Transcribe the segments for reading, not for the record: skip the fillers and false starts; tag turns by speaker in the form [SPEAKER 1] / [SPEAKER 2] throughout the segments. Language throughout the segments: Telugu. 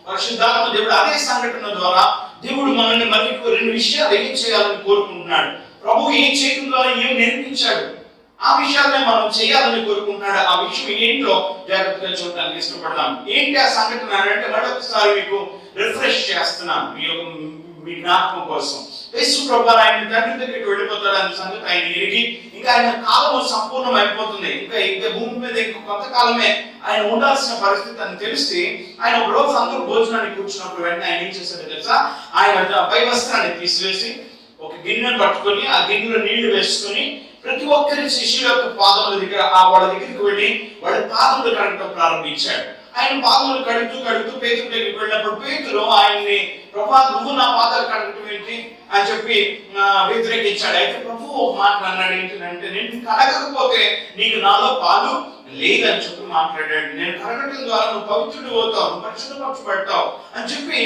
[SPEAKER 1] పరిశుద్ధాత్మ దేవుడు అదే సంఘటన ద్వారా దేవుడు మనల్ని మళ్ళీ రెండు విషయాలు ఏం చేయాలని కోరుకుంటున్నాడు. ప్రభు ఏం చేయడం ద్వారా ఏం నేర్పించాడు, ఆ విషయాలనే మనం చేయాలని కోరుకుంటున్నాడు. ఆ విషయం ఏంటో జాగ్రత్తగా చూడడానికి ఇష్టపడతాం. ఏంటి ఆ సంఘటన అంటే మరొకసారి మీకు రిఫ్రెష్ చేస్తున్నాను మీ జ్ఞాపకం కోసం. యేసు ప్రభు ఆయన తండ్రి దగ్గరికి వెళ్ళిపోతాడు అనే సంగతి ఆయన ఎరిగి, ఇంకా ఆయన కాలం సంపూర్ణం అయిపోతుంది, ఇంకా భూమి మీద ఇంకో కొంతకాలమే ఆయన ఉండాల్సిన పరిస్థితి అని తెలిసి ఆయన ఒక రోజు అందరూ భోజనానికి కూర్చున్నప్పుడు వెంటనే ఆయన ఏం చేశాడో తెలుసా, ఆయన పై వస్త్రాన్ని తీసివేసి ఒక గిన్నెను పట్టుకొని ఆ గిన్నెలో నీళ్లు వేసుకొని ప్రతి ఒక్కరి శిష్యుల యొక్క పాదముల దగ్గర వాళ్ళ దగ్గరికి వెళ్ళి వాళ్ళ పాదములు కడగడం ప్రారంభించాడు. ఆయన పాదములు కడుగుతూ పేతురు దగ్గరికి వెళ్ళినప్పుడు పేతురు ఆయన్ని, ప్రభా నువ్వు నా పాదాలు కడగటం ఏంటి అని చెప్పి వ్యతిరేకించాడు. అయితే ప్రభు ఒక మాట అన్నాడు, ఏంటంటే నేను కడగకపోతే నీకు నాలో పాలు లేదని చెప్పి మాట్లాడాడు. నేను కడగటం ద్వారా నువ్వు పవిత్రుడు అవుతావు, నువ్వు పరిశుద్ధపరచబడతావు అని చెప్పి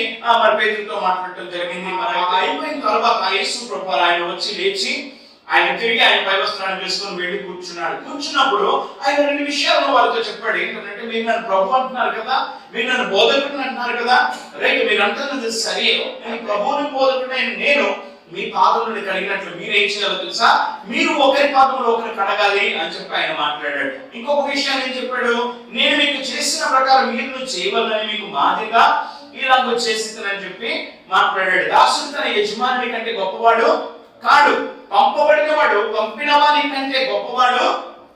[SPEAKER 1] మరి పేతురుతో మాట్లాడటం జరిగింది. మరి అయిపోయిన తర్వాత యేసు ప్రభు ఆయన వచ్చి లేచి ఆయన తిరిగి ఆయన పై వస్త్రాన్ని వేసుకొని వెళ్ళి కూర్చున్నప్పుడు ఆయన రెండు విషయాలను వారితో చెప్పాడు. ఏంటంటే మీరు నన్ను ప్రభు అంటున్నారు కదా, మీరు నన్ను బోధకుడిని అంటున్నారు కదా, రైట్, మీరు అంటున్నది సరే, నేను ప్రభువుని బోధకుడైన నేను మీ పాదములను కడిగినట్లు మీరేం చేయాలో తెలుసా, మీరు ఒకరి పాదములు ఒకరు కడగాలి అని చెప్పి ఆయన మాట్లాడాడు. ఇంకొక విషయాన్ని ఏం చెప్పాడు, నేను మీకు చేసిన ప్రకారం మీరు చేయవలని మీకు మాదిరిగా ఇలాగ చేస్తానని చెప్పి మాట్లాడాడు. దాసుడు తన యజమాని కంటే గొప్పవాడు కాడు, పంపబడిన వాడు పంపిన వారి కంటే గొప్పవాడు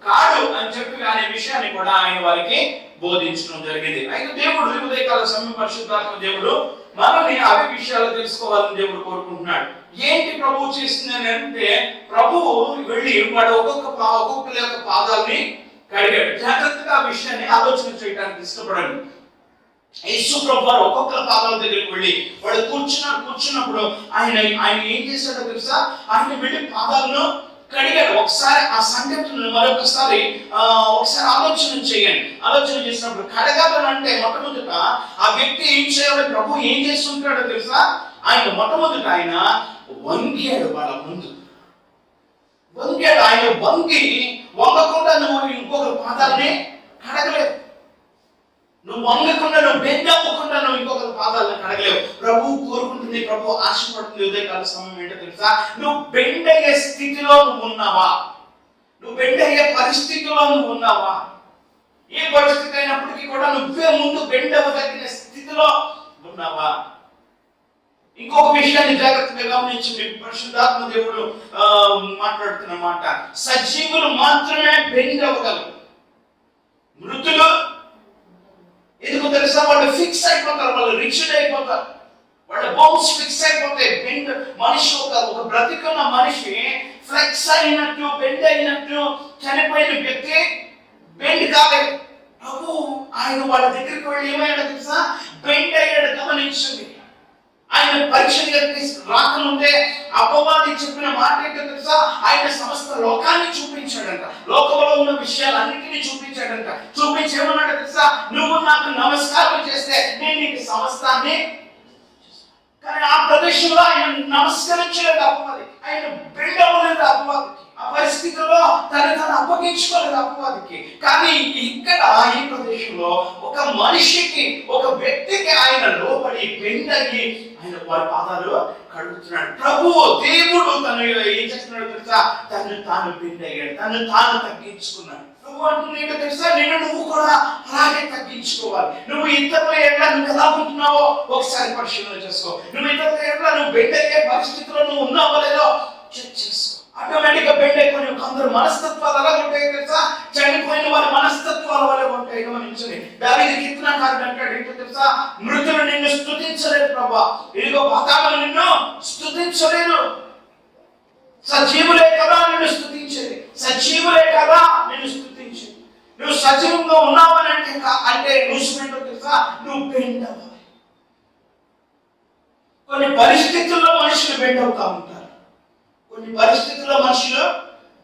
[SPEAKER 1] కాడు అని చెప్పి అనే విషయాన్ని కూడా ఆయన వారికి బోధించడం జరిగింది. అయితే దేవుడు ఉదయకాల సమయం పరిశుద్ధాత్మ దేవుడు మనల్ని అవే విషయాలు తెలుసుకోవాలని దేవుడు కోరుకుంటున్నాడు. ఏంటి ప్రభువు చేసింది అని అంటే, ప్రభువు వెళ్ళి వాడు ఒక్కొక్కరి యొక్క పాదాలని కడిగాడు. జాగ్రత్తగా ఆ విషయాన్ని ఆలోచన చేయడానికి ఇష్టపడండి. యేసు ప్రభు వారు ఒక్కొక్కరి పాదాల దగ్గరికి వెళ్ళి వాడు కూర్చున్నప్పుడు ఆయన ఏం చేశాడో తెలుసా, ఆయన వెళ్ళి పాదాలను కడిగాడు. ఒకసారి ఆ సంఘటనను మరొకసారి ఆలోచన చేయండి. ఆలోచన చేసినప్పుడు కడగాలని అంటే మొట్టమొదట ఆ వ్యక్తి ఏం చేయాలి, ప్రభు ఏం చేస్తుంటాడో తెలుసా, ఆయన మొట్టమొదట ఆయన వంగాడు, వాళ్ళ ముందు వంగాడు. ఆయన వంగకుండా నువ్వు ఇంకొక పాదాలని కడగలేదు, నువ్వు వంగకుండా నువ్వు బెండ్ అవ్వకుండా నువ్వు ఇంకొకరి పాదాలను కడగలేవు. ప్రభు కోరుకుంటుంది, ప్రభు ఆశపడుతుంది ఉదయకాల సమయం ఏంటో తెలుసా, నువ్వు బెండ్ అయ్యే స్థితిలో నువ్వు ఉన్నావా, నువ్వు బెండ్ అయ్యే పరిస్థితిలో నువ్వు ఉన్నావా, ఏ పరిస్థితి అయినప్పటికీ కూడా నువ్వే ముందు బెండ్ అవ్వదగిన స్థితిలో ఉన్నావా. ఇంకొక విషయాన్ని జాగ్రత్తగా గమనించి మీకు పరిశుద్ధాత్మ దేవుడు మాట్లాడుతున్న మాట, సజీవులు మాత్రమే బెండ్ అవ్వగలరు, మృతులు ఎందుకు తెలుసా, వాళ్ళు ఫిక్స్ అయిపోతారు, వాళ్ళు రిజిడ్ అయిపోతారు, వాళ్ళ బోన్స్ ఫిక్స్ అయిపోతాయి. బెండ్ మనిషి ఒక బ్రతికున్న మనిషి ఫ్లెక్స్ అయినట్టు బెండ్ అయినట్టు చనిపోయిన వ్యక్తి బెండ్ కాలేదు. ప్రభు ఆయన వాళ్ళ దగ్గరికి వెళ్ళి ఏమయ్యాడు తెలుసా, బెండ్ అయ్యాడు. గమనించండి, ఆయన పరీక్ష రాకముందే అపవాది చెప్పిన మాట ఏంటో తెలుసా, ఆయన సమస్త లోకాన్ని చూపించాడంట, లోకంలో ఉన్న విషయాలన్నిటినీ చూపించాడంట. చూపించి ఏమన్నాడు తెలుసా, నువ్వు నాకు నమస్కారం చేస్తే నేను నీకు సమస్తాన్ని. కానీ ఆ ప్రదేశంలో ఆయన నమస్కరించలేదు అపవాది, ఆయన బెండ్ అవ్వలేదు అపవాదికి, ఆ పరిస్థితుల్లో తను అప్పగించుకోలేదు అపవాదికి. కానీ ఇక్కడ ఈ ప్రదేశంలో ఒక మనిషికి, ఒక వ్యక్తికి ఆయన లోపడి బెండ్ అయ్యి ఆయన వారి పాదాలు కడుగుతున్నాడు. ప్రభువు దేవుడు తను ఏం చేస్తున్నాడు తెలుసా, తను తాను బెండ్ అయ్యాడు, తను తాను తగ్గించుకున్నాడు. ప్రభు అంటున్నాడు తెలుసా, నేను నువ్వు కూడా అలాగే తగ్గించుకోవాలి. నువ్వు ఇతరుల ఎట్లా నువ్వు ఎలా ఉంటున్నావో ఒకసారి పరిశీలన చేసుకో. నువ్వు ఇతరుల ఎట్లా నువ్వు బెండ్ అయ్యే పరిస్థితిలో నువ్వు ఉన్నావో లేదో చెక్ చేసుకో. ఆటోమేటిక్ గా బెండ్ అయిపోయి కొందరు మనస్తత్వాలు ఎలా ఉంటాయి తెలుసా, చనిపోయిన వారి మనస్తత్వాల వల్ల ఉంటాయి. గమనించండి, దావీదు కీర్తనకారుడు అంటాడు ఏంటో తెలుసా, మృతులు నిన్ను స్తుతించలేదు ప్రభా, ఇదిగో పాతాళం నిన్ను స్తుతించలేదు, సజీవులే కదా నిన్ను స్తుతించేది, సజీవులే కదా నిన్ను స్తుతించేది. నువ్వు సజీవంగా ఉన్నావని అంటే నువ్వు తెలుసా, నువ్వు బెండ్ అవ్వాలి. కొన్ని పరిస్థితుల్లో మనుషులు బెండ్ అవుతా ఉంటారు, కొన్ని పరిస్థితుల్లో మనుషులు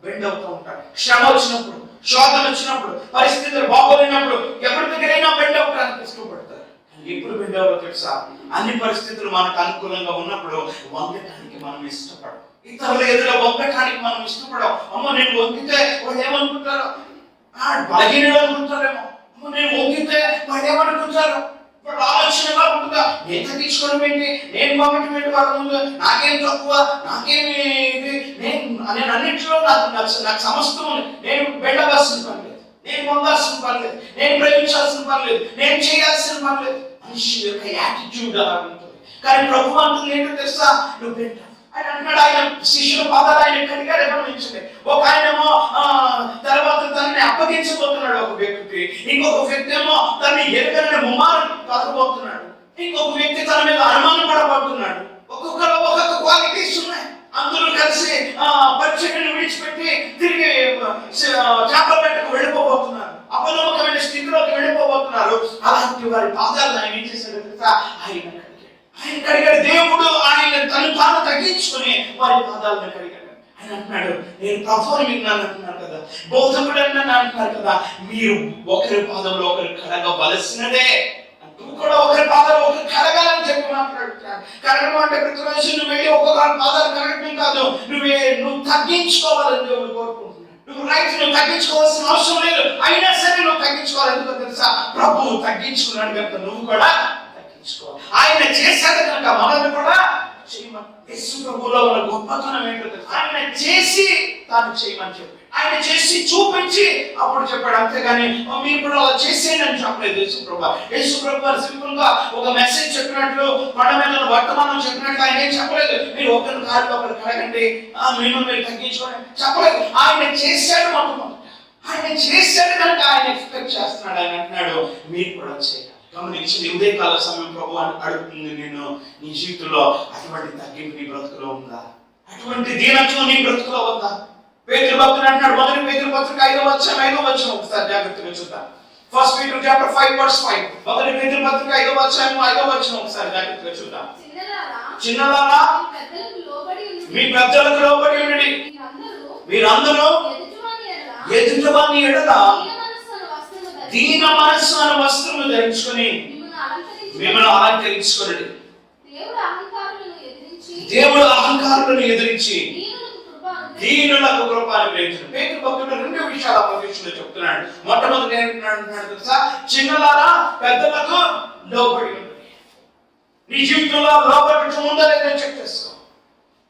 [SPEAKER 1] బెండ్ అవుతూ ఉంటారు. శ్రమ వచ్చినప్పుడు, శోధన వచ్చినప్పుడు, పరిస్థితులు బాగోలేనప్పుడు ఎవరి దగ్గరైనా బెండ్ అవడానికి ఇష్టపడతారు. ఎప్పుడు బెండ్ అవ్వాలో తెలుసా, అన్ని పరిస్థితులు మనకు అనుకూలంగా ఉన్నప్పుడు వంగటానికి మనం ఇష్టపడం, ఇతరుల ఎదురు వంగటానికి మనం ఇష్టపడం. అమ్మో నేను వంగితే వాళ్ళు ఏమనుకుంటారో, బలహీనుడు అనుకుంటారేమో, అమ్మో నేను వంగితే వాళ్ళు ఏమనుకుంటారో, ఇప్పుడు ఆలోచన ఎలా ఉంటుందా, నేను తగ్గించుకోవడం ఏంటి, నేను పంపడం ఏంటి వాళ్ళ ముందు, నాకేం తక్కువ, నాకేమి ఇది, నేను అన్నింటిలో నాకు సమస్తం ఉంది, నేను వెళ్ళవలసిన పని లేదు, నేను పొందాల్సిన పని లేదు, నేను ప్రేమించాల్సిన పని లేదు, నేను చేయాల్సిన పని లేదు. మనిషి యొక్క యాటిట్యూడ్ అలా ఉంటుంది. కానీ ప్రభు అంటుంది ఏంటో తెలుసా, నువ్వు పెట్ట ఆయన అంటున్నాడు. ఆయన శిష్యుల పాదాలు ఆయన కడిగాడు. గమనించండి, ఒక ఆయనేమో తర్వాత తనని అప్పగించబోతున్నాడు ఒక వ్యక్తికి, ఇంకొక వ్యక్తి ఏమో తనని ఎరగని ముమ్మారం కలగబోతున్నాడు, ఇంకొక వ్యక్తి తన మీద అనుమానం పడబోతున్నాడు. ఒక్కొక్కరు ఒక్కొక్క క్వాలిటీస్ ఉన్నాయి. అందరూ కలిసి పరిచర్యను విడిచిపెట్టి తిరిగి చేపల వేటకు వెళ్ళిపోబోతున్నారు, అపనమ్మకమైన స్థితిలోకి వెళ్ళిపోబోతున్నారు. అలాంటి వారి పాదాలను ఆయన ఏం చేశాడు తెలుసా, ఆయన కడిగాడు. దేవుడు ఆయన తను తాను తగ్గించుకుని వారి పాదాలను కడిగాడు. ఆయన అంటున్నాడు, నేను ప్రభువుని విన్నాను అంటున్నారు కదా, బోధకుడు అని అంటున్నారు కదా, మీరు ఒకరి పాదంలో ఒకరు కడగవలసినదే. నువ్వు కూడా ఒకరి పాదాలు ఒకరు కడగాలని చెప్పి మాట్లాడుతున్నాడు. కడగడం అంటే ప్రతిరోజు నువ్వు వెళ్ళి ఒక్కొక్కరి పాదాలు కడగడం కాదు, నువ్వు తగ్గించుకోవాలని దేవుడు కోరుకుంటున్నాడు. నువ్వు తగ్గించుకోవాల్సిన అవసరం లేదు, అయినా సరే నువ్వు తగ్గించుకోవాలి. ఎందుకో తెలుసా, ప్రభువు తగ్గించుకున్నాడు కనుక నువ్వు కూడా ఆయన చేశాడు కనుక మనల్ని కూడా చేయమని. యేసు ప్రభువులో ఉన్న గొప్పతనం ఏంటో తెలుసా, ఆయన చేసి తాను చేయమని చెప్పాడు. ఆయన చేసి చూపించి అప్పుడు చెప్పాడు. అంతేగాని మీరు కూడా అలా చేసేయండి అని చెప్పలేదు యేసు ప్రభు. యేసు ప్రభు సింపుల్ గా ఒక మెసేజ్ చెప్పినట్లు, కొండ మీద వర్తమానం చెప్పినట్లు ఆయన ఏం చెప్పలేదు, మీరు ఒకరి కాళ్ళు ఒకరు కడగండి, మిమ్మల్ని మీరు తగ్గించుకోండి చెప్పలేదు. ఆయన చేశాడు. మొట్టమొదటి ఆయన చేశాడు కనుక ఆయన ఎక్స్పెక్ట్ చేస్తున్నాడు. ఆయన అంటున్నాడు, మీరు కూడా చేయాలి. గమనించింది, ఉదయకాల సమయం ప్రభు అడుగుతుంది, నేను నీ జీవితంలో అటువంటి తగ్గింపు నీ బ్రతుకులో ఉందా, అటువంటి దీనత్వం నీ బ్రతుకులో ఉందా? పేతురు భక్తుడు అంటున్నాడు, మొదటి పేతురు పత్రిక 5వ అధ్యాయం ఒకసారి జాగ్రత్తగా చూద్దాం. First Peter chapter 5:5. మొదటి పేతురు పత్రిక 5వ అధ్యాయం 5వ వచనం ఒకసారి జాగ్రత్తగా చూద్దాం. చిన్నలారా మీ పెద్దలకు లోబడి ఉండండి, మీరందరూ ఎదుటివాని ఎడల దీన మనస్సు అనే వస్త్రము ధరించుకొని మిమ్మల్ని అలంకరించుకోండి. దేవుడు అహంకారులను ఎదిరించి దీనులకు కృప అనుగ్రహించును. పేతురు భక్తుడు రెండు విషయాలు అపదేశంలో చెప్తున్నాడు. మొట్టమొదటి ఏంటంటున్నాడు తెలుసా, చిన్నలారా పెద్దలకు లోబడి ఉండండి. నీ జీవితంలో లోబడటం ఉందా లేదా చెక్ చేసుకో.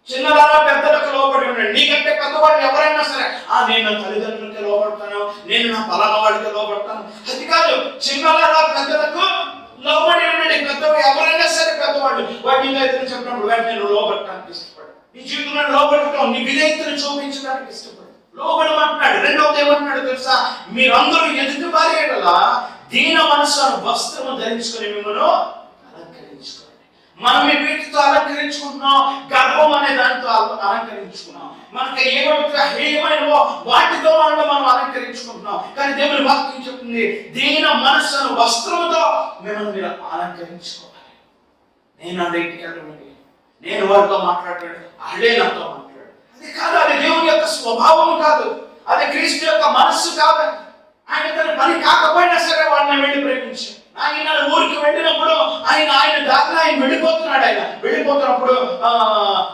[SPEAKER 1] చిన్నలారా పెద్దలకు లోబడి ఉండండి. నీకంటే పెద్దవాళ్ళు ఎవరైనా సరే, నేను నా తల్లిదండ్రులకి లోబడతాను, నేను నా పలానా వాడికి లోబడతాను, అది కాదు. చిన్నలారా పెద్దలకు లోబడి ఉండండి. పెద్దవాళ్ళు ఎవరైనా సరే పెద్దవాళ్ళు వాటిని ఏదైనా చెప్పినప్పుడు వెంటనే నువ్వు లోబడటానికి ఇష్టపడు. నీ జీవితంలో లోబడటం, నీ విధేయతను చూపించడానికి ఇష్టపడు. లోబడమంటున్నాడు. రెండవది ఏమంటున్నాడు తెలుసా, మీరందరూ ఎదుటి వారి ఎడల దీన మనస్సు వస్త్రము ధరించుకొని మిమ్మల్ని అలంకరించుకోండి. మనం వీటితో అలంకరించుకుంటున్నాం, గర్వం అనే దానితో అలంకరించుకున్నాం, మనకి ఏమైతే హేయమైనవో వాటితో మనం అలంకరించుకుంటున్నాం. కానీ దేవుని వాక్యం చెప్తుంది, దీన మనస్సును వస్త్రముతో మిమ్మల్ని మీరు అలంకరించుకోవాలి. నేను నా ఇంటికి వెళ్ళండి, నేను వారితో మాట్లాడాడు, అదే నాతో మాట్లాడు, అది కాదు. అది దేవుని యొక్క స్వభావం కాదు, అది క్రీస్తు యొక్క మనస్సు కాదు. ఆయన తన పని కాకపోయినా సరే వాడిని వెళ్ళి ప్రేమించాడు. ఆయన ఊరికి వెళ్ళినప్పుడు ఆయన దాకా ఆయన వెళ్ళిపోతున్నాడు. ఆయన వెళ్ళిపోతున్నప్పుడు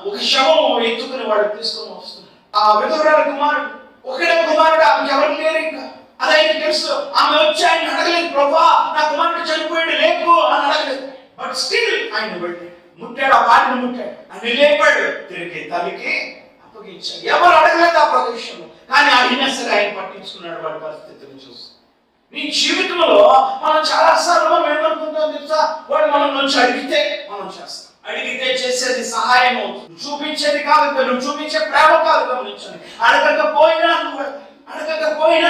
[SPEAKER 1] ఒక శవం ఎత్తుకుని వాడు తీసుకొని వస్తున్నాడు. ఆ విధవరాల కుమారుడు, ఒకడే కుమారుడు, ఆమెకి ఎవరు లేరు ఇంకా. అది ఆయన తెలుసు. ఆమె వచ్చి ఆయన అడగలేదు, ప్రభా నా కుమారుడు చనిపోయాడు లేపు అని అడగలేదు. బట్ స్టిల్ ఆయన వెళ్ళి ముట్టాడు, ఆ పాటిని ముట్టాడు, ఆయన లేపాడు, తిరిగి తల్లికి అప్పగించాడు. ఎవరు అడగలేదు ఆ ప్రదేశంలో, కానీ అయినా సరే ఆయన పట్టించుకున్నాడు వాడి పరిస్థితిని చూసి. నీ జీవితంలో మనం చాలా సార్లు మనం ఏమనుకుంటాం తెలుసా, వాడు మనం నుంచి అడిగితే మనం చేస్తాం, అడిగితే చేసేది సహాయం అవుతుంది, చూపించేది కాదు, నువ్వు చూపించే ప్రేమ కాదు. గమనించండి, అడగకపోయినా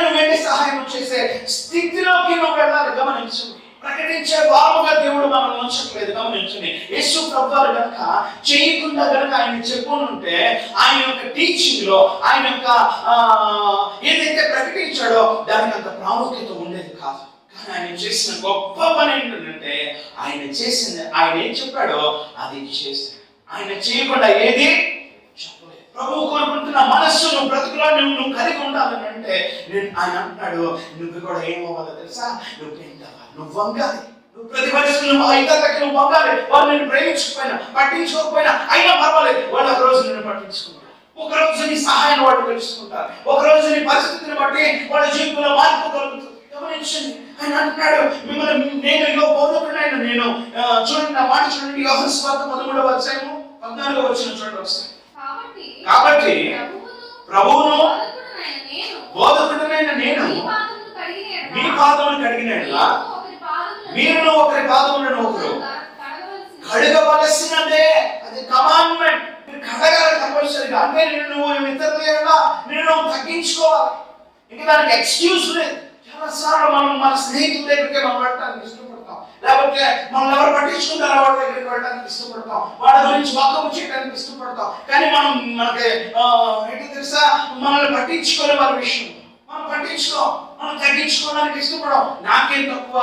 [SPEAKER 1] నువ్వు వెళ్ళి సహాయం చేసే స్థితిలోకి నువ్వు వెళ్ళాలి. గమనించండి, ప్రకటించే వారుగా దేవుడు మనం ఉంచట్లేదు. గమనించండి, యేసు ప్రభువారు కనుక చేయకుండా కనుక ఆయన చెప్పుకుంటే, ఆయన యొక్క టీచింగ్ లో ఆయన యొక్క ఏదైతే ప్రకటించాడో దానికి అంత ప్రాముఖ్యత ఉండేది కాదు. కానీ ఆయన చేసిన గొప్ప పని ఏంటంటే, ఆయన ఏం చెప్పాడో అది చేశాడు. ఆయన చేయకుండా ఏది చెప్పలేదు. ప్రభువు కోరుకుంటున్న మనస్సు నువ్వు బ్రతుకులో నువ్వు కలిగి ఉండాలని అంటే ఆయన అంటున్నాడు, నువ్వు కూడా ఏమవ్వాలో తెలుసా, నువ్వు పెంచాలి, నువ్వు వంగాలి, నువ్వు ప్రతి పరిస్థితులు ఇతరులకి నువ్వు వంగాలి. వాళ్ళు నిన్ను ప్రేమించకపోయినా పట్టించుకోకపోయినా అయినా పర్వాలేదు, వాళ్ళు ఒక రోజు నిన్ను పట్టించుకుంటారు, ఒక రోజు నీ సహాయం వాళ్ళు తెలుసుకుంటారు, ఒక రోజు నీ పరిస్థితిని బట్టి వాళ్ళ జీవితంలో మార్పు కలుగుతుంది. గమనించండి, ఆయన అంటున్నాడు, మిమ్మల్ని నేను బోధకుడైన చూడండి నా మాట చూడండి, యోహాను సువార్త 13వ అధ్యాయము 14వ వచనం చూడండి ఒకసారి. కాబట్టి ప్రభువును బోధకుడనైన నేను మీ పాదములు కడిగినట్లా మీరు ఒకరి పాదములను ఒకరు కడగవలసినదే. అది కమాండ్మెంట్. మీరు కడగాలి కంపల్సరీగా. అంటే నువ్వు ఇతరులు తగ్గించుకోవాలి. ఇంకా దానికి ఎక్స్క్యూజ్ లేదు. చాలాసార్లు మనం మన స్నేహితుల దగ్గరికి మనం వెళ్ళడానికి ఇష్టపడతాం, లేకపోతే మనం ఎవరు పట్టించుకుంటారో వాళ్ళ దగ్గరికి వెళ్ళడానికి ఇష్టపడతాం, వాళ్ళ గురించి వాకం చేయడానికి ఇష్టపడతాం. కానీ మనకి ఏంటో తెలుసా, మనల్ని పట్టించుకోలే వాళ్ళ విషయం. మనం మనం తగ్గించుకోవడానికి ఇష్టపడం. నాకేం తక్కువ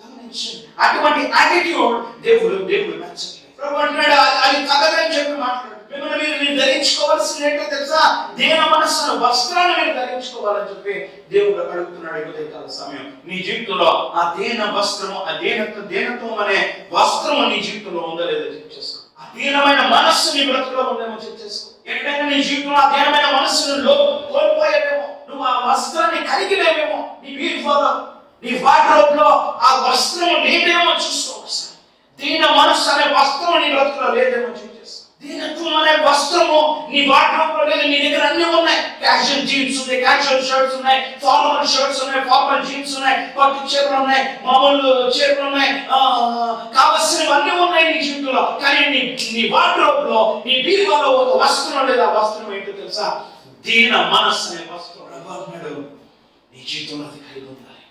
[SPEAKER 1] గమనించండి. అటువంటి యాటిట్యూడ్ దేవుడు నచ్చట్లేదు. ప్రభు అంటున్నాడు అది తగదని చెప్పి మాట్లాడు. మిమ్మల్ని మీరు ధరించుకోవాల్సింది ఏంటో తెలుసా, దీన మనస్సును వస్త్రాన్ని మీరు ధరించుకోవాలని చెప్పి దేవుడు అడుగుతున్నాడు. ఉదయకాల సమయం నీ జీవితంలో ఆ దీన వస్త్రము, ఆ దీనత్వం అనే వస్త్రము నీ జీవితంలో ఉందో లేదో చెక్ చేసుకో. ఆ దీనమైన మనస్సు నీ బ్రతుకులో ఉందేమో చెక్ చేసుకో. ఎక్కడైనా నీ జీవితంలో ఆ దీనమైన మనస్సును కోల్పోయేమేమో, నువ్వు ఆ వస్త్రాన్ని కలిగిలేమేమో, నీ వీధిలో నీ వార్డ్రోబ్ లో ఆ వస్త్రము లేదేమో చూసుకో. దీన మనస్సు అనే వస్త్రం నీ బ్రతుకులో లేదేమో చెక్ చేసుకో. దీనత్వం అనే వస్త్రము నీ వార్డ్రోబ్ లో లేదు. నీ దగ్గర అన్ని ఉన్నాయి. క్యాజువల్ జీన్స్ ఉన్నాయి, క్యాజువల్ షర్ట్స్ ఉన్నాయి, ఫార్మల్ షర్ట్స్ ఉన్నాయి, ఫార్మల్ జీన్స్ ఉన్నాయి, పట్టు చీరలు ఉన్నాయి, మామూలు చీరలు ఉన్నాయి, కావలసినవన్నీ ఉన్నాయి నీ జీవితంలో. కానీ నీ వార్డ్రోబ్ లో, నీ బీరువాలో ఒక వస్త్రం లేదు. ఆ వస్త్రం ఏంటో తెలుసా, దీన మనస్సు అనే వస్త్రం. నీ జీవితంలో అది కలిగి ఉండాలి.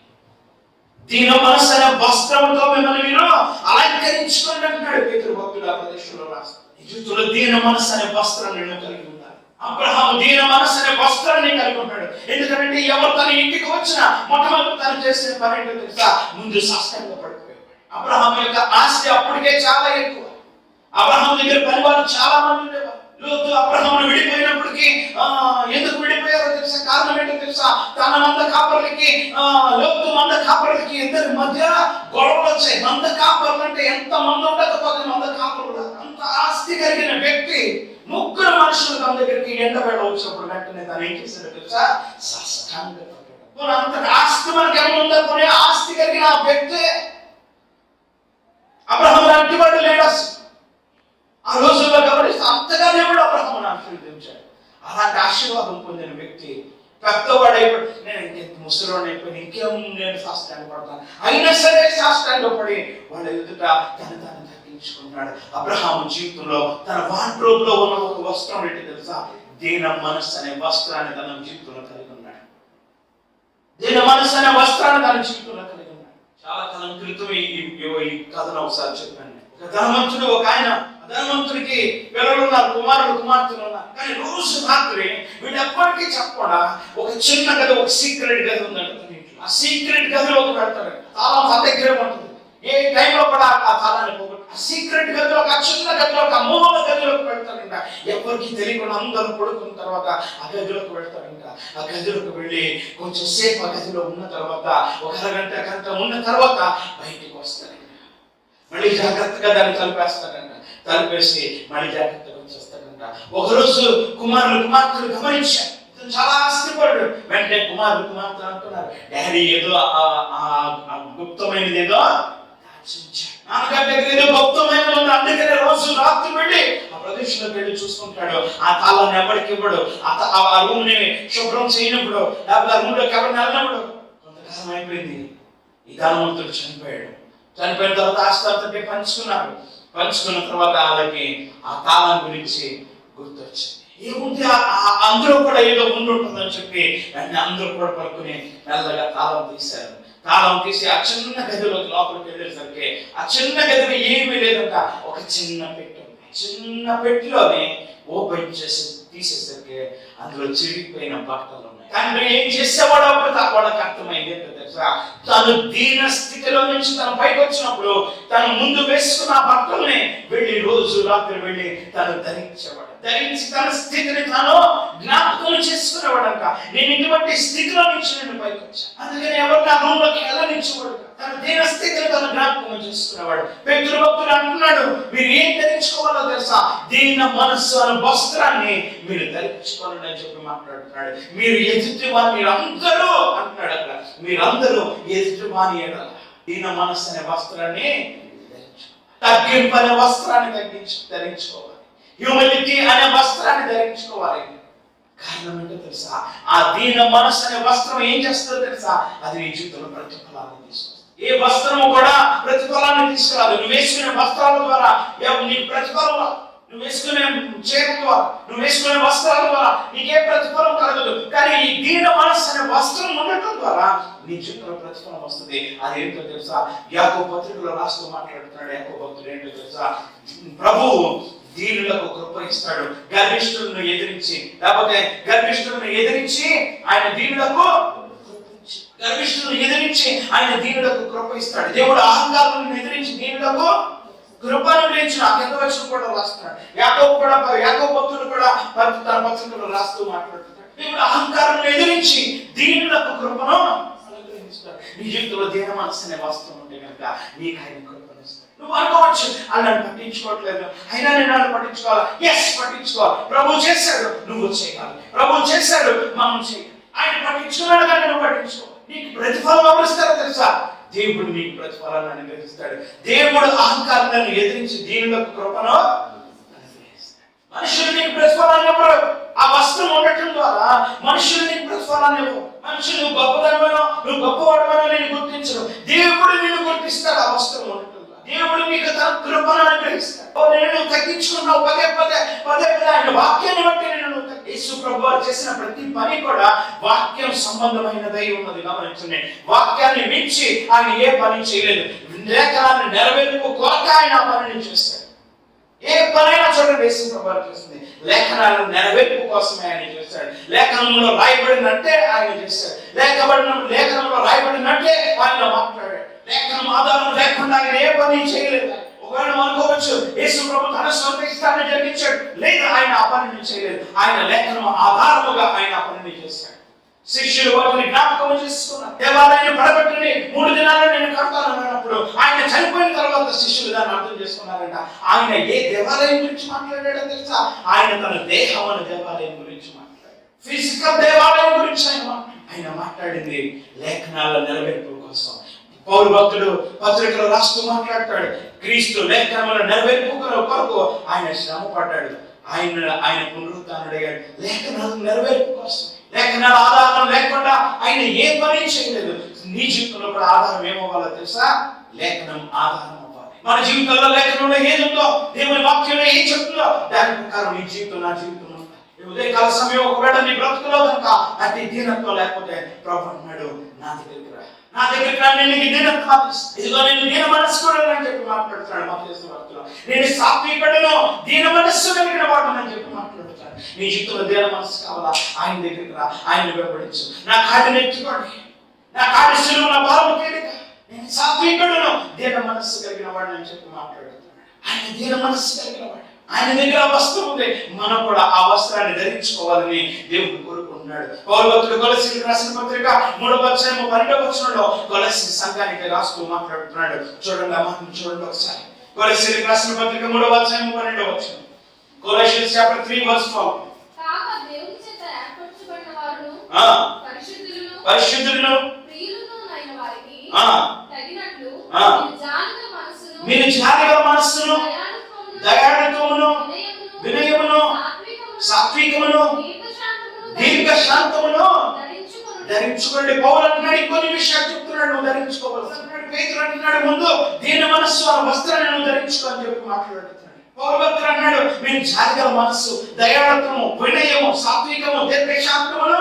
[SPEAKER 1] దీన మనస్సు అనే వస్త్రంతో మిమ్మల్ని మీరు అలంకరించుకోండి అంటున్నాడు పేతురు భక్తుడు ఆ ప్రదేశంలో రాస్తాడు. జీవితంలో దీన మనస్సు అనే వస్త్రాన్ని కలిగి ఉండాలి. అబ్రహాము దీన మనస్సు అనే వస్త్రాన్ని కలిగి ఉన్నాడు. ఎందుకంటే ఎవరు తన ఇంటికి వచ్చినా మొట్టమొదటి తను చేసే పని ఏంటో తెలుసా, ముందు సాష్టాంగ పడిపోయాడు. అబ్రహాము యొక్క ఆస్తి అప్పటికే చాలా ఎక్కువ. అబ్రహాము దగ్గర పరివారం చాలా మంది ఉండేవారు. లోతు అబ్రహామును విడిపోయినప్పటికీ ఎందుకు విడిపోయారో తెలుసా, కారణం ఏంటో తెలుసా, తన మంద కాపర్లకి లోతు మంద కాపర్లకి ఇద్దరి మధ్య గొడవలు వచ్చాయి. మంద కాపర్లు అంటే ఎంత మంది ఉండకపోతే మంద కాపర్లు, అంత ఆస్తి కలిగిన వ్యక్తి ముగ్గురు మనుషులు తన దగ్గరికి ఎండవేళ వచ్చినప్పుడు వెంటనే తను ఏం చేశాడో తెలుసా, సాష్టాంగపడ్డాడు. అంత ఆస్తి మనకి ఏమన్నా కొనే ఆస్తి కలిగిన ఆ వ్యక్తే. అబ్రహాము లాంటి వాడు లేడు అసలు ఆ రోజుల్లో. గమనిస్తే అంతగా దేవుడు అబ్రహామును ఆశీర్వదించాడు. అలాంటి ఆశీర్వాదం పొందిన వ్యక్తి పెద్దవాడైపోయి, నేను ఇంకెంత ముసలివాడు అయిపోయి ఇంకేం నేను సాష్టాంగపడతాను, అయినా సరే సాష్టాంగపడి వాళ్ళ ఎదుట తను తగ్గించుకున్నాడు. అబ్రహాము జీవితంలో తన వార్డ్రోబ్ లో ఉన్న ఒక వస్త్రం ఏంటి తెలుసా, దీన మనస్సు అనే వస్త్రాన్ని తన జీవితంలో కలిగి ఉన్నాడు. దీన మనస్సు అనే వస్త్రాన్ని తన జీవితంలో కలిగి ఉన్నాడు. చాలా కాలం క్రితం ఈ కథను ఒకసారి చెప్పాను. ఒక ధనవంతుడు, ఒక ఆయన, ధనవంతుడికి పిల్లలు ఉన్నారు, కుమారులు కుమార్తెలు ఉన్నారు. కానీ రోజు రాత్రి వీళ్ళు ఎప్పటికీ చెప్పకుండా ఒక చిన్న గది, ఒక సీక్రెట్ గది ఉందంట. ఆ సీక్రెట్ గదిలోకి పెడతాడు. తాళం తన దగ్గరే ఉంటుంది. ఏ టైంలో కూడా ఆ తాళాన్ని పోగొట్టు ఆ సీక్రెట్ గదిలో, ఒక చిన్న గదిలో, ఒక మూల గదిలోకి పెడతాడంట. ఎవరికి తెలియకుండా అందరూ పడుకున్న తర్వాత ఆ గదిలోకి పెడతాడంట. ఆ గదిలోకి వెళ్ళి కొంచెం సేపు ఆ గదిలో ఉన్న తర్వాత, ఒక గంట ఉన్న తర్వాత బయటికి వస్తాడంట. మళ్ళీ జాగ్రత్తగా దాన్ని తలిపేస్తాడంట. తలిపేసి మళ్ళీ జాగ్రత్తగా వచ్చేస్తాడంట. ఒకరోజు కుమార్తెలు గమనించారు, చాలా ఆస్తిపడు. వెంటనే కుమార్తెలు అంటున్నారు, డాడీ ఏదో గుప్తమైనది ఏదో నాన్నగారి దగ్గర ఏదో గుప్తమైనది ఉంది, అందుకనే రోజు రాత్రి వెళ్ళి ఆ ప్రదేశంలోకి వెళ్ళి చూసుకుంటాడు. ఆ తాళాన్ని ఎవరికి ఇవ్వడు, ఆ రూమ్ ని శుభ్రం చేయనప్పుడు, లేకపోతే ఆ రూమ్ లోకి ఎవరిని వెళ్ళినప్పుడు. కొంతకాలం అయిపోయింది, ఈ ధనవంతుడు చనిపోయాడు. చనిపోయిన తర్వాత ఆస్తి పంచుకున్న తర్వాత వాళ్ళకి ఆ తాళం గురించి గుర్తొచ్చింది. ఏముంది అందులో కూడా ఏదో ఉంటుందని చెప్పి అందరూ కూడా పడుకుని మెల్లగా తాళం తీశారు. తాళం తీసి ఆ చిన్న గదిలోకి లోపలికి వెళ్ళేసరికి ఆ చిన్న గదిలో ఏమీ లేదంట. ఒక చిన్న పెట్టె ఉంది. చిన్న పెట్టెలోనే ఓపెన్ చేసి తీసేసరికి అందులో చిరిగిపోయిన బట్టలు ఉన్నాయి. తండ్రి ఏం చేసేవాడు అప్పుడు వాళ్ళకి అర్థమైంది ఏంటో తెలుసా, తను దీన స్థితిలో నుంచి తను పైకి వచ్చినప్పుడు తను ముందు వేసుకున్న బట్టల్ని వెళ్ళి రోజు రాత్రి వెళ్ళి తను ధరించేవాడు. ధరించి తన స్థితిని తాను జ్ఞాపకం చేసుకునేవాడంట. నేను ఇటువంటి స్థితిలో నుంచి నేను పైకి వచ్చాను, అందుకని ఎవరు నా రూమ్లోకి వెళ్ళనించేవాడు. తన దీన స్థితిని తను జ్ఞాపకం చేసుకునేవాడు. పేతురు భక్తుడు అంటున్నాడు, మీరు ఏం ధరించుకోవాలో తెలుసా, దీన మనస్సు అనే వస్త్రాన్ని మీరు ధరించుకోవాలని అని చెప్పి మాట్లాడుతున్నాడు. మీరు ఎదుటి వారు, మీరందరూ అంటున్నాడు అక్కడ, మీరందరూ ఎదుటి వారి ఎడల దీన మనస్సు అనే వస్త్రాన్ని ధరించుకోవాలి. తగ్గింపు అనే వస్త్రాన్ని ధరించుకోవాలి. హ్యూమిలిటీ అనే వస్త్రాన్ని ధరించుకోవాలి. కారణం ఏంటో తెలుసా? ఆ దీన మనస్సు అనే వస్త్రం ఏం చేస్తుందో తెలుసా? అది నీ జీవితంలో ప్రతిఫలాన్ని తీసుకొస్తుంది. ఏ వస్త్రము కూడా ప్రతిఫలాన్ని తీసుకురాదు. నువ్వు వేసుకునే వస్త్రాల ద్వారా నీకు ప్రతిఫలం, నువ్వు వేసుకునే చీర ద్వారా, నువ్వు వేసుకునే వస్త్రాల ద్వారా నీకే ప్రతిఫలం కలగదు. కానీ ఈ దీన మనస్సు అనే వస్త్రం ఉండటం ద్వారా నీ జీవితంలో ప్రతిఫలం వస్తుంది. అది ఏంటో తెలుసా? యాకోబు పత్రికలో రాస్తూ మాట్లాడుతున్నాడు. యాకోబు భక్తుడు ఏంటో తెలుసా? ప్రభువు దీనులకు కృప ఇస్తాడు. గర్విష్ఠులను ఎదిరించి, లేకపోతే గర్విష్ఠులను ఎదిరించి ఆయన దీనులకు కృప ఇస్తాడు. దేవుడు అహంకారులను ఎదిరించి దీనులకు కృపను గురించి నాకు ఎంత వచ్చిన కూడా రాస్తున్నాడు. యాకోబు భక్తుడు కూడా తన పత్రికలో రాస్తూ మాట్లాడుతున్నాడు. దేవుడు అహంకారులను ఎదిరించి దీనులకు కృపను అనుగ్రహిస్తాడు. నీ జీవితంలో దీన మనస్సు అనే వాస్తవం ఉంటే కనుక నీకు ఆయన కృపను ఇస్తాడు. నువ్వు అనుకోవచ్చు, ఆయన నన్ను పట్టించుకోవట్లేదు, అయినా నేను నన్ను పట్టించుకోవాలి. ఎస్, పట్టించుకోవాలి. ప్రభు చేశాడు, నువ్వు చేయాలి. ప్రభు చేశాడు, మనం చేయాలి. ఆయన పట్టించుకున్నాడు కానీ నువ్వు పట్టించుకో. నీకు ప్రతిఫలం ఎవరిస్తారో తెలుసా? దేవుడు నీకు ప్రతిఫలాన్ని అనుగ్రహిస్తాడు. దేవుడు అహంకారాలను ఎదిరించి దీనులకు కృపను అనుగ్రహిస్తాడు. మనుషులు నీకు ప్రతిఫలాన్ని ఇవ్వరు. ఆ వస్త్రం ఉండటం ద్వారా మనుషులు నీకు ప్రతిఫలాన్ని ఇవ్వరు. మనుషులు నువ్వు గొప్పదనమేనో, నువ్వు గొప్పవాడమేనో నేను గుర్తించను. దేవుడు నిన్ను గుర్తిస్తాడు. ఆ వస్త్రం ఉండటం దేవుడు మీకు తన కృపను అనుగ్రహిస్తాడు. నేను తగ్గించుకున్నావు పదే పదే ఆయన వాక్యాన్ని బట్టి నేను యేసు ప్రభువు చేసిన ప్రతి పని కూడా వాక్యం సంబంధమైనదై ఉన్నది. గమనించండి, వాక్యాన్ని మించి ఆయన ఏ పని చేయలేదు. లేఖనాన్ని నెరవేర్పు కొరక ఆయన ఆ పనిని చేస్తాడు. ఏ పనైనా చూడండి, యేసు ప్రభువు చేస్తుంది లేఖనాలను నెరవేర్పు కోసమే ఆయన చేస్తాడు. లేఖనంలో రాయబడినట్టే ఆయన చేస్తాడు. లేఖనంలో రాయబడినట్టే ఆయన మాట్లాడాడు. లేఖనం ఆధారం లేకుండా ఆయన ఏ పని చేయలేదు. ఒకవేళ అనుకోవచ్చు, యేసు ప్రభు తన సొంత ఇష్టాన్ని జరిగించాడు, లేదా ఆయన ఆ పనిని చేయలేదు. ఆయన లేఖనం ఆధారముగా ఆయన ఆ పనిని చేశాడు. శిష్యులు వాటిని జ్ఞాపకం చేసుకున్నారు. దేవాలయాన్ని పడగొట్టండి, 3 దినాల్లో నేను కడతాను అన్నప్పుడు ఆయన చనిపోయిన తర్వాత శిష్యులు దాన్ని అర్థం చేసుకున్నారంట. ఆయన ఏ దేవాలయం గురించి మాట్లాడాడో తెలుసా? ఆయన తన దేహం అనే దేవాలయం గురించి మాట్లాడాడు. ఫిజికల్ దేవాలయం గురించి ఆయన మాట్లాడింది లేఖనాల నెరవేర్పు కోసం. పౌలు భక్తుడు పత్రికలో రాస్తూ మాట్లాడతాడు. క్రీస్తు లేఖనముల నెరవేర్పు కొరకు ఆయన శ్రమ పడ్డాడు. ఆయన పునరుత్థానుడయ్యాడు లేఖనాల నెరవేర్పు కోసం. లేఖనాల ఆధారం లేకుండా ఆయన ఏ పని చేయలేదు. నీ జీవితంలో కూడా ఆధారం ఏమవ్వాలో తెలుసా? లేఖనం ఆధారం అవ్వాలి. మన జీవితంలో లేఖనంలో ఏది ఉందో, దేవుని వాక్యంలో ఏం చెప్తుందో దాని ప్రకారం నీ జీవితం, నా జీవితం ఉదయకాల సమయం ఒకవేళ నీ బ్రతుకులో కనుక అతి దీనత్వం లేకపోతే ప్రభు అన్నాడు, నా దగ్గరికి నేను నీకు దీనత్వం ఇస్తాను. ఇదిగో నేను దీన మనస్సు అని చెప్పి మాట్లాడుతున్నాడు. వార్తలో నేను సాత్వికుడను, దీన మనస్సు కలిగిన వాడునని చెప్పి మాట్లాడుతాడు. నీ జీవితంలో దీన మనస్సు కావాలా? ఆయన దగ్గరికి రా, ఆయన వెంబడించు. నా కాడి నెచ్చుకోండి, నా కాడి శిలువ, నా భారము తేలిక. నేను సాత్వికుడను, దీన మనస్సు కలిగిన వాడు అని చెప్పి మాట్లాడుతున్నాడు. ఆయన దీన మనస్సు కలిగిన వాడు. ఆయన దగ్గర వస్త్రం ఉంది, మనం కూడా ఆ వస్త్రాన్ని ధరించుకోవాలని దేవుడు కోరుకుంటున్నాడు. పౌలు భక్తుడు కొలస్సీలకు రాసిన పత్రిక 3వ అధ్యాయం 12వ వచనంలో కొలస్సీ సంఘానికి రాస్తూ మాట్లాడుతున్నాడు. చూడండి, ఆ మాటను చూడండి ఒకసారి. కొలస్సీలకు రాసిన పత్రిక 3వ అధ్యాయం 12వ వచనం. Colossians chapter 3 verse 12.
[SPEAKER 2] కాక దేవుని చేత ఏర్పరచబడిన వారును
[SPEAKER 1] పరిశుద్ధులను
[SPEAKER 2] ప్రియులనునైన వారికి తగినట్లు
[SPEAKER 1] మీరు జాలిగల మనస్సును దయాళుత్వమును వినయమును సాత్వికమును దీర్ఘశాంతమును ధరించుకోండి. పౌలు అంటున్నాడు, ఇంకొన్ని విషయాలు చెప్తున్నాడు, నువ్వు ధరించుకోవాలి. పేతురు అంటున్నాడు, ముందు దీన మనస్సు ఆ వస్త్రాన్ని నువ్వు ధరించుకో అని చెప్పి మాట్లాడుతున్నాడు. పౌలు భక్తుడు అన్నాడు, మీరు జాలిగల మనస్సు, దయాళుత్వము, వినయము, సాత్వికము, దీర్ఘశాంతమును.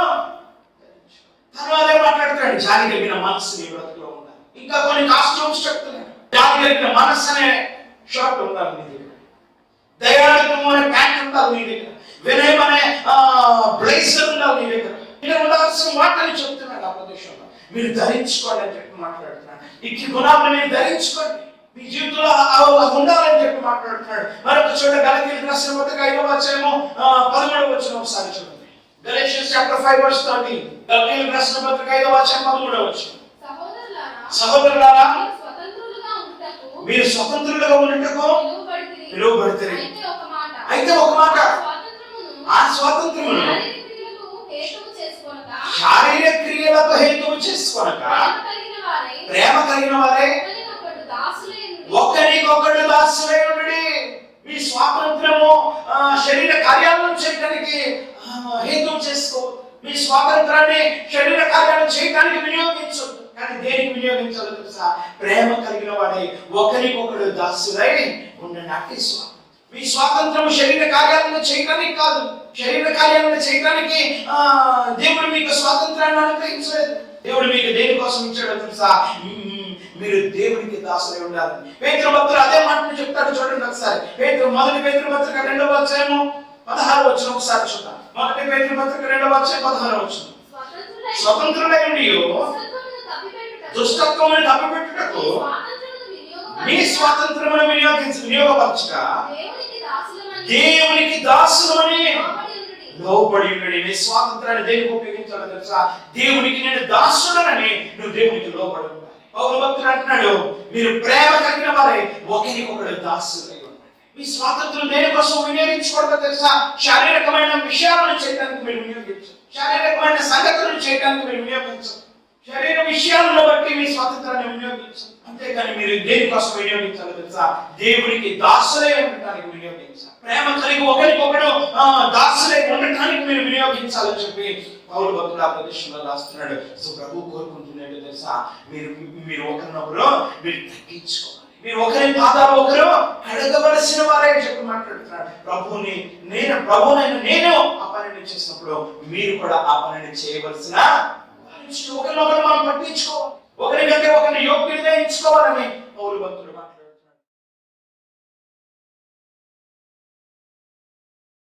[SPEAKER 1] తర్వాత మాట్లాడుతున్నాడు, జాలి కలిగిన మనస్సు నీ బ్రతుకులో ఉండాలి. ఇంకా కొన్ని కాస్ట్యూమ్స్ చెప్తున్నాడు. జాలి కలిగిన మనస్సు అనే షర్ట్ ఉండాలి నీ దగ్గర, దయాళుత్వం అనే ప్యాంట్ ఉండాలి నీ దగ్గర, వినయం అనే బ్లేజర్ ఉండాలి నీ దగ్గర. ఇలా ఉండాల్సిన మాటలు చెప్తున్నాడు ఆ ప్రదేశంలో. మీరు ధరించుకోండి అని చెప్పి మాట్లాడుతున్నాడు. ఇట్టి గుణాలను మీరు ధరించుకోండి, మీ జీవితంలో ఉండాలని చెప్పి మాట్లాడుతున్నాడు. మరొక చోట గలతీయులకు రాసిన పత్రిక 5వ అధ్యాయము 13వ వచనం ఒకసారి చూడండి. Galatians chapter 5 verse 13. గలతీయులకు రాసిన పత్రిక 5వ అధ్యాయం 13వ వచనం. సహోదరులారా మీరు స్వతంత్రులుగా ఉండుటకు పిలువబడితిరి. అయితే ఒక మాట, ఆ స్వాతంత్రమును శారీరక క్రియలతో హేతువు చేసుకొనక ప్రేమ కలిగిన వారే ఒకరికొకడు దాసులై ఉండుడి. మీ స్వాతంత్రము శరీర కార్యాలను చేయడానికి హేతువు చేసుకో. మీ స్వాతంత్రాన్ని శరీర కార్యాలను చేయడానికి వినియోగించొద్దు. కానీ దేనికి వినియోగించాలో తెలుసా? ప్రేమ కలిగిన వాడై ఒకరికొకడు దాసులై ఉండండి. అట్టి స్వాతంత్రం. మీ స్వాతంత్రం శరీర కార్యాలను చేయడానికి కాదు. శరీర కార్యాలను చేయడానికి దేవుడు మీకు స్వాతంత్రాన్ని అనుగ్రహించలేదు. దేవుడు మీకు దేనికోసం ఇచ్చాడో తెలుసా? మీరు దేవునికి దాసులై ఉండాలి. పేతురు భక్తుడు అదే మాటను చెప్తాడు. చూడండి ఒకసారి. మొదటి పేతురు పత్రిక 2వ అధ్యాయము 16వ వచనం ఒకసారి చూద్దాం. మొదటి పేతురు పత్రిక 2వ అధ్యాయం 16వ వచనం. స్వతంత్రులై ఉండి దుష్టత్వమును కప్పిపెట్టుటకు మీ స్వాతంత్రమును వినియోగపరచుట దేవునికి దాసులమని లోబడి ఉండండి. నీ స్వాతంత్రాన్ని దేనికి ఉపయోగించాలో తెలుసా? దేవునికి నేను దాసుడనని నువ్వు దేవునికి లోబడి ఉండాలి. పౌలు భక్తుడు అంటున్నాడు, మీరు ప్రేమ కలిగిన వారై ఒకరికొకడు దాసులై ఉండండి. మీ స్వాతంత్రం దేనికోసం వినియోగించుకోవడం తెలుసా? శారీరకమైన విషయాలను చేయడానికి మీరు వినియోగించు. శారీరకమైన సంగతులను చేయడానికి మీరు వినియోగించు. శరీర విషయాలను బట్టి మీ స్వాతంత్రాన్ని వినియోగించు. అంతేకాని మీరు దేనికోసం వినియోగించాలో తెలుసా? దేవునికి దాసులై ఉండటానికి వినియోగించాలి. ప్రేమ కలిగి ఒకరికొకడు దాసులై ఉండటానికి మీరు వినియోగించాలని చెప్పి పౌలు భక్తుడు ఆ ప్రదేశంలో రాస్తున్నాడు. సో ప్రభు కోరుకుంటున్నాడు తెలుసా? మీరు ఒకరినొకరు మీరు తగ్గించుకోవాలి. మీరు ఒకరి పాదాలు ఒకరు కడగవలసిన వారే చెప్పి మాట్లాడుతున్నాడు. ప్రభునైన నేను ఆ పనిని చేసినప్పుడు మీరు కూడా ఆ పనిని చేయవలసిన. ఒకరినొకరు మనం పట్టించుకోవాలి. ఒకరికంటే ఒకరిని యోగ్యుడిగా ఎంచుకోవాలని పౌలు భక్తుడు